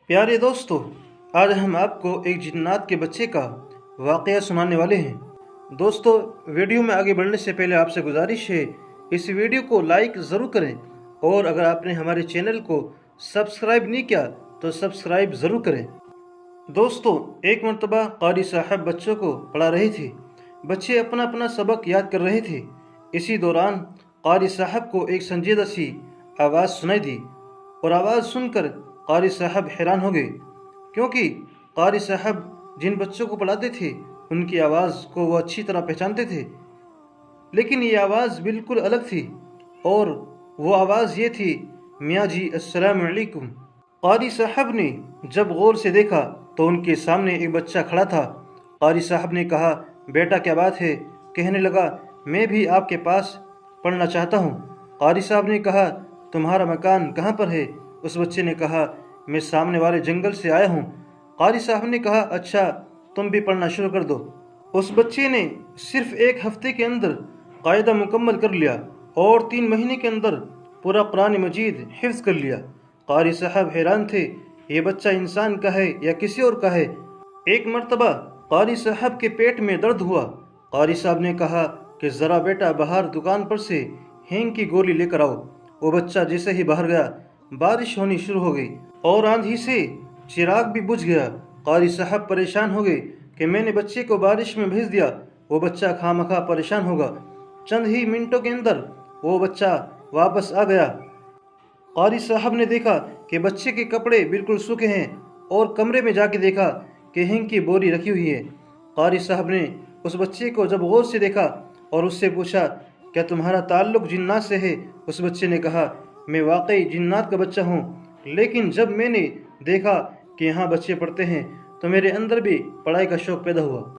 प्यारे दोस्तों, आज हम आपको एक जिन्नात के बच्चे का वाक़या सुनाने वाले हैं। दोस्तों, वीडियो में आगे बढ़ने से पहले आपसे गुजारिश है, इस वीडियो को लाइक ज़रूर करें और अगर आपने हमारे चैनल को सब्सक्राइब नहीं किया तो सब्सक्राइब ज़रूर करें। दोस्तों, एक मरतबा क़ारी साहब बच्चों को पढ़ा रहे थे। बच्चे अपना अपना सबक याद कर रहे थे। इसी दौरान क़ारी साहब को एक संजीदा सी आवाज़ सुनाई दी और आवाज़ सुनकर क़ारी साहब हैरान हो गए, क्योंकि क़ारी साहब जिन बच्चों को पढ़ाते थे उनकी आवाज़ को वो अच्छी तरह पहचानते थे, लेकिन ये आवाज़ बिल्कुल अलग थी और वो आवाज़ ये थी, मियाँ जी अस्सलाम वालेकुम। क़ारी साहब ने जब गौर से देखा तो उनके सामने एक बच्चा खड़ा था। क़ारी साहब ने कहा, बेटा क्या बात है? कहने लगा, मैं भी आपके पास पढ़ना चाहता हूँ। क़ारी साहब ने कहा, तुम्हारा मकान कहाँ पर है? उस बच्चे ने कहा, मैं सामने वाले जंगल से आया हूँ। क़ारी साहब ने कहा, अच्छा, तुम भी पढ़ना शुरू कर दो। उस बच्चे ने सिर्फ एक हफ्ते के अंदर कायदा मुकम्मल कर लिया और 3 महीने के अंदर पूरा कुरान मजीद हिफ्ज़ कर लिया। क़ारी साहब हैरान थे, ये बच्चा इंसान का है या किसी और का है। एक मरतबा क़ारी साहब के पेट में दर्द हुआ। क़ारी साहब ने कहा कि ज़रा बेटा बाहर दुकान पर से हींग की गोली लेकर आओ। वो बच्चा जैसे ही बाहर गया, बारिश होनी शुरू हो गई और आंधी से चिराग भी बुझ गया। क़ारी साहब परेशान हो गए कि मैंने बच्चे को बारिश में भेज दिया, वो बच्चा खामखा परेशान होगा। चंद ही मिनटों के अंदर वो बच्चा वापस आ गया। क़ारी साहब ने देखा कि बच्चे के कपड़े बिल्कुल सूखे हैं और कमरे में जाके देखा कि हींग की बोरी रखी हुई है। क़ारी साहब ने उस बच्चे को जब गौर से देखा और उससे पूछा, क्या तुम्हारा ताल्लुक़ जिन्नात से है? उस बच्चे ने कहा, मैं वाकई जिन्नात का बच्चा हूँ, लेकिन जब मैंने देखा कि यहाँ बच्चे पढ़ते हैं तो मेरे अंदर भी पढ़ाई का शौक़ पैदा हुआ।